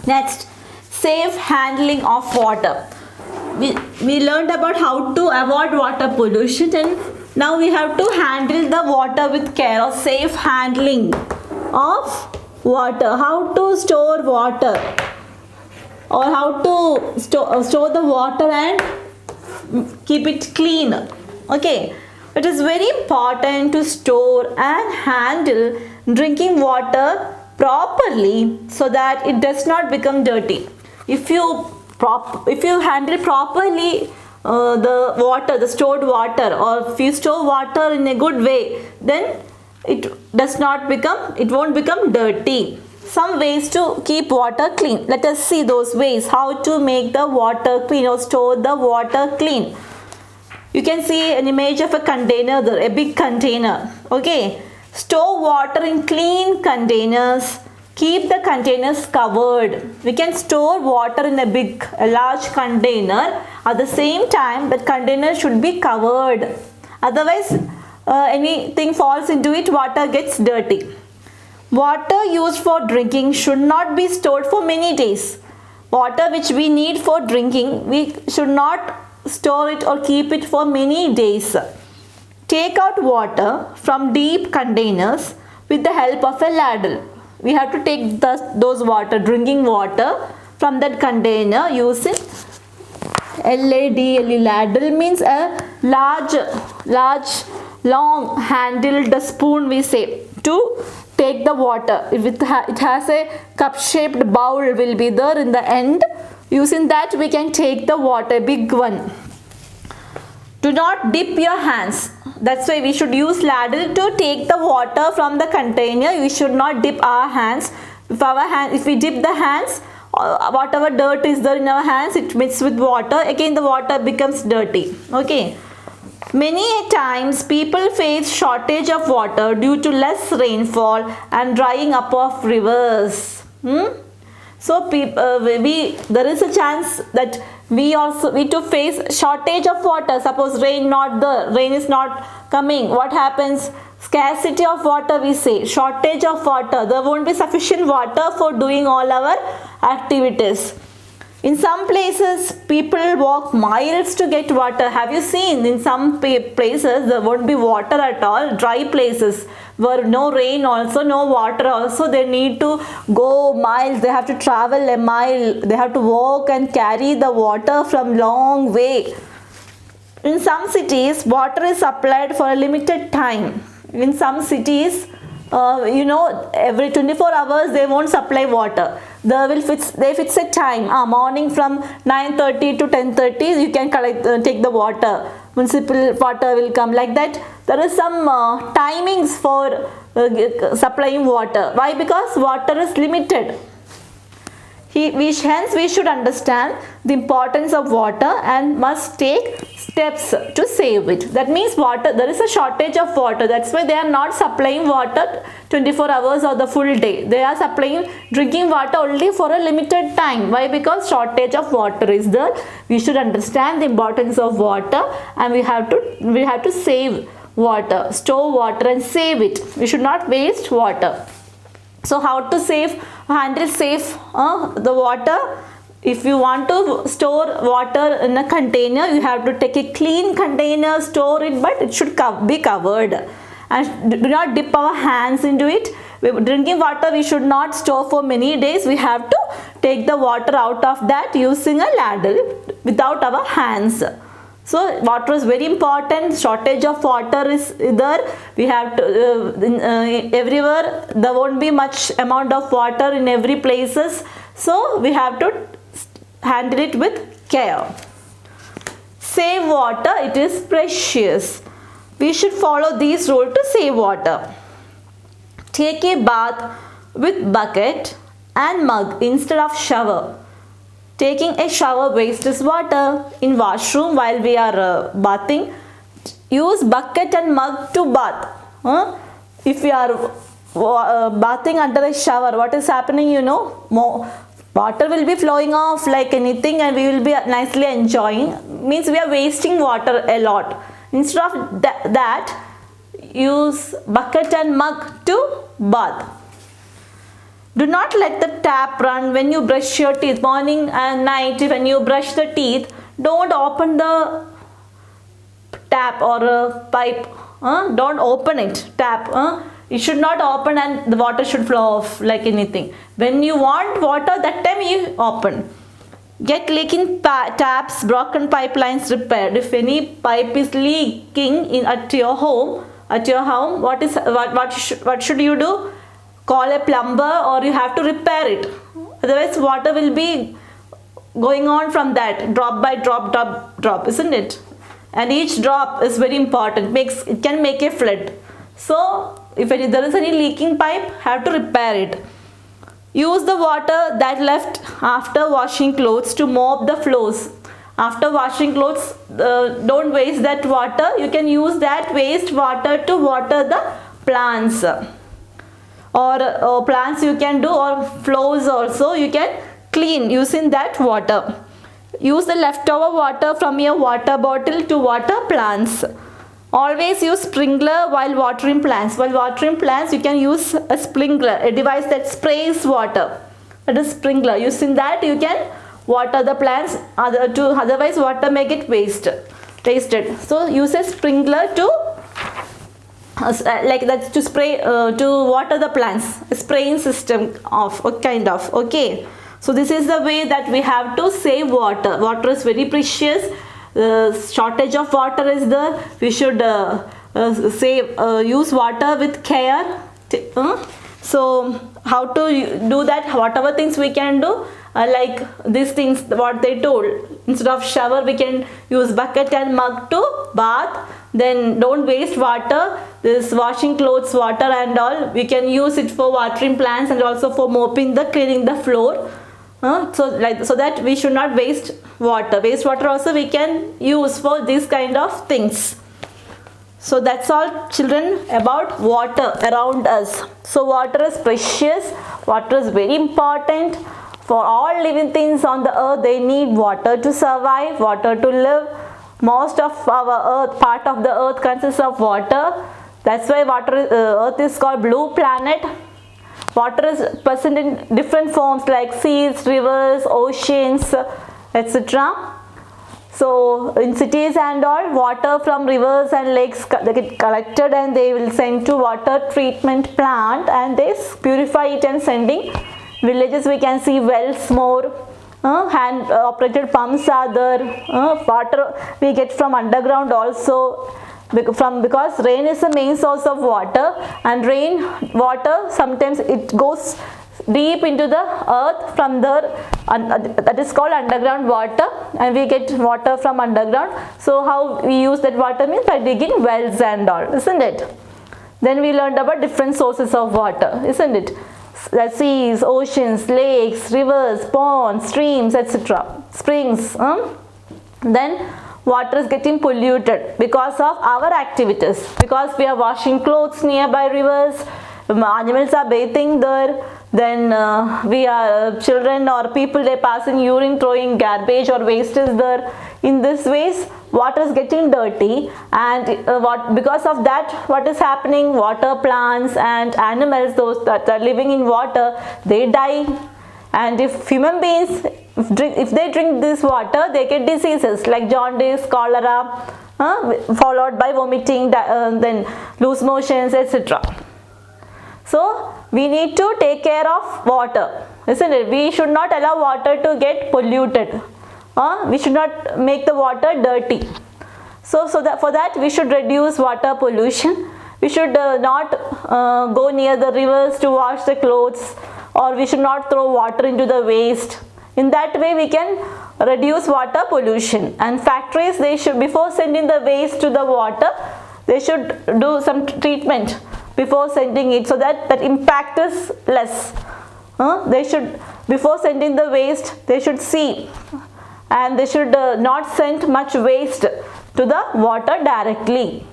Next, safe handling of water. We learned about how to avoid water pollution, and now we have to handle the water with care, or safe handling of water. How to store water, or how to store the water and keep it clean. Okay, it is very important to store and handle drinking water properly so that it does not become dirty. If you handle properly the water, the stored water, or if you store water in a good way, then it won't become dirty. Some ways to keep water clean. Let us see those ways, how to make the water clean or store the water clean. You can see an image of a container there, a big container. Okay, store water in clean containers. Keep the containers covered. We can store water in a large container. At the same time, the container should be covered. Otherwise, anything falls into it, water gets dirty. Water used for drinking should not be stored for many days. Water which we need for drinking, we should not store it or keep it for many days. Take out water from deep containers with the help of a ladle. We have to take those drinking water from that container using LADLE. Ladle means a large, long handled spoon, we say, to take the water. If it has a cup shaped bowl will be there in the end. Using that we can take the water, big one. Do not dip your hands. That's why we should use ladle to take the water from the container. We should not dip our hands. If we dip the hands, whatever dirt is there in our hands, it mixes with water. Again the water becomes dirty. Okay. Many times people face shortage of water due to less rainfall and drying up of rivers. So there is a chance that we to face shortage of water. Suppose rain is not coming. What happens? Scarcity of water, we say. Shortage of water. There won't be sufficient water for doing all our activities. In some places, people walk miles to get water. Have you seen? In some places, there won't be water at all. Dry places where no rain also, no water also. They need to go miles. They have to travel a mile. They have to walk and carry the water from long way. In some cities, water is supplied for a limited time. In some cities, every 24 hours they won't supply water. They fix a time. Morning from 9:30 to 10:30 you can take the water. Municipal water will come, like that. There is some timings for supplying water. Why? Because water is limited. Hence we should understand the importance of water and must take steps to save it. That means there is a shortage of water. That's why they are not supplying water 24 hours or the full day. They are supplying drinking water only for a limited time. Why? Because shortage of water is there. We should understand the importance of water, and we have to save water, store water and save it. We should not waste water. So how to handle safe the water? If you want to store water in a container, you have to take a clean container, store it, but it should be covered. And do not dip our hands into it. Drinking water we should not store for many days. We have to take the water out of that using a ladle without our hands. So water is very important. Shortage of water is there. We have to everywhere there won't be much amount of water in every places. So we have to handle it with care. Save water. It is precious. We should follow these rules to save water. Take a bath with bucket and mug instead of shower. Taking a shower wastes water. In washroom, while we are bathing, use bucket and mug to bath. If we are bathing under a shower, what is happening? More water will be flowing off like anything, and we will be nicely enjoying. Means we are wasting water a lot. Instead of that, use bucket and mug to bath. Do not let the tap run when you brush your teeth. Morning and night when you brush the teeth, don't open the tap or a pipe. Don't open it. Tap. It should not open and the water should flow off like anything. When you want water, that time you open. Get leaking taps, broken pipelines repaired. If any pipe is leaking at your home, what should you do? Call a plumber or you have to repair it. Otherwise, water will be going on from that, drop by drop, drop, isn't it? And each drop is very important. It can make a flood. So, if there is any leaking pipe, have to repair it. Use the water that left after washing clothes to mop the floors. After washing clothes, don't waste that water. You can use that waste water to water the plants. Or plants you can do, or floors also you can clean using that water. Use the leftover water from your water bottle to water plants. Always use sprinkler while watering plants. While watering plants, you can use a sprinkler, a device that sprays water. That is sprinkler. Using that, you can water the plants. Otherwise, water may get wasted. So, use a sprinkler to like that to spray to water the plants. A spraying system of kind of. Okay. So, this is the way that we have to save water. Water is very precious. Shortage of water is there. We should use water with care. So how to do that? Whatever things we can do, like these things what they told, instead of shower we can use bucket and mug to bath. Then don't waste water. This washing clothes water and all, we can use it for watering plants and also for mopping cleaning the floor. So that we should not waste water. Waste water also we can use for these kind of things. So that's all, children, about water around us. So water is precious. Water is very important for all living things on the earth. They need water to survive, water to live. Most of our earth, part of the earth consists of water. That's why earth is called blue planet. Water is present in different forms like seas, rivers, oceans, etc. So in cities and all, water from rivers and lakes they get collected and they will send to water treatment plant and they purify it and sending. Villages we can see wells more. Hand operated pumps are there. Water we get from underground also. Because rain is the main source of water, and rain water sometimes it goes deep into the earth from there, that is called underground water, and we get water from underground. So how we use that water means by digging wells and all, isn't it? Then we learned about different sources of water, isn't it? The seas, oceans, lakes, rivers, ponds, streams, etc. Springs. Then water is getting polluted because of our activities, because we are washing clothes nearby rivers, animals are bathing there, then children or people, they passing urine, throwing garbage or waste is there. In this ways water is getting dirty, and because of that, what is happening? Water plants and animals, those that are living in water, they die. And if human beings, if they drink this water, they get diseases like jaundice, cholera, followed by vomiting, then loose motions, etc. So we need to take care of water, isn't it? We should not allow water to get polluted. We should not make the water dirty. So for that we should reduce water pollution. We should not go near the rivers to wash the clothes, or we should not throw water into the waste. In that way we can reduce water pollution. And factories, they should, before sending the waste to the water, they should do some treatment before sending it, so that impact is less. They should, before sending the waste, they should see, and they should not send much waste to the water directly.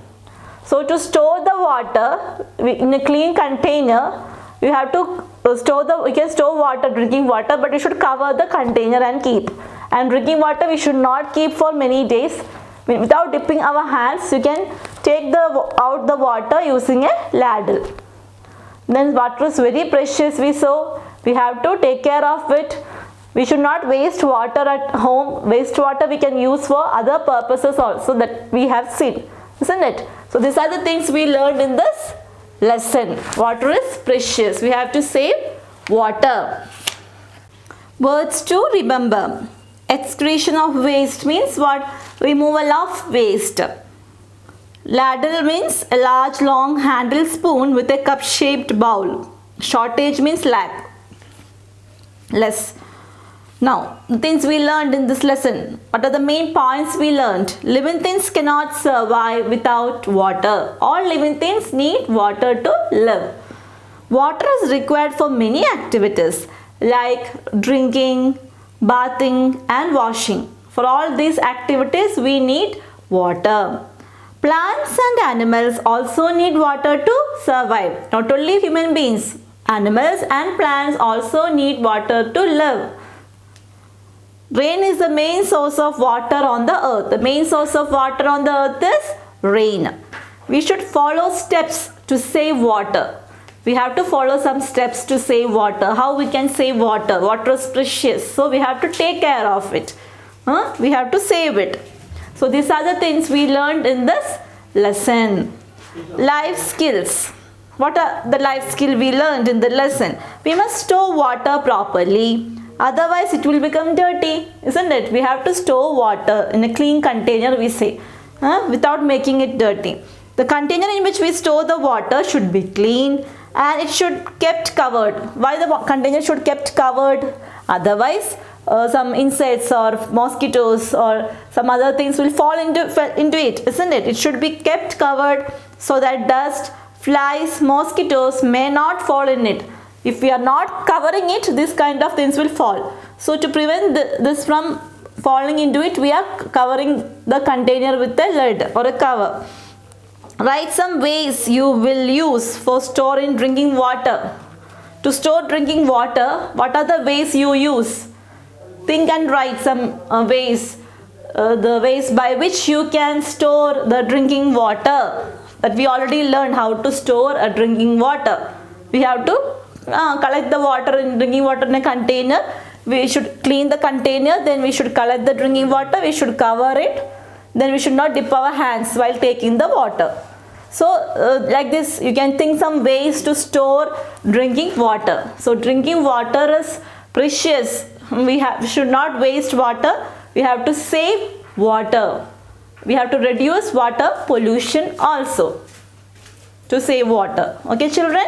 So to store the water in a clean container, you have to we can store water, drinking water, but we should cover the container and keep. And drinking water we should not keep for many days. Without dipping our hands, you can take out the water using a ladle. Then water is very precious, we saw. We have to take care of it. We should not waste water at home. Wastewater we can use for other purposes also that we have seen, isn't it? So these are the things we learned in this lesson. Water is precious. We have to save water. Words to remember. Excretion of waste means what? Removal of waste. Ladle means a large long handled spoon with a cup shaped bowl. Shortage means lack. Less. Now, the things we learned in this lesson. What are the main points we learned? Living things cannot survive without water. All living things need water to live. Water is required for many activities like drinking, bathing and washing. For all these activities we need water. Plants and animals also need water to survive. Not only human beings, animals and plants also need water to live. Rain is the main source of water on the earth. The main source of water on the earth is rain. We should follow steps to save water. We have to follow some steps to save water. How we can save water? Water is precious. So we have to take care of it. We have to save it. So these are the things we learned in this lesson. Life skills. What are the life skills we learned in the lesson? We must store water properly. Otherwise it will become dirty, isn't it? We have to store water in a clean container, we say, without making it dirty. The container in which we store the water should be clean and it should kept covered. Why the container should kept covered? Otherwise some insects or mosquitoes or some other things will fall into it, isn't it? It should be kept covered so that dust, flies, mosquitoes may not fall in it. If we are not covering it, this kind of things will fall. So to prevent this from falling into it, we are covering the container with a lid or a cover. Write some ways you will use for storing drinking water. To store drinking water, what are the ways you use? Think and write some ways. The ways by which you can store the drinking water. That we already learned how to store a drinking water. We have to collect the water in drinking water in a container. We should clean the container, then we should collect the drinking water, we should cover it, then we should not dip our hands while taking the water. So like this you can think some ways to store drinking water. So drinking water is precious. We should not waste water. We have to save water. We have to reduce water pollution also to save water. Okay children?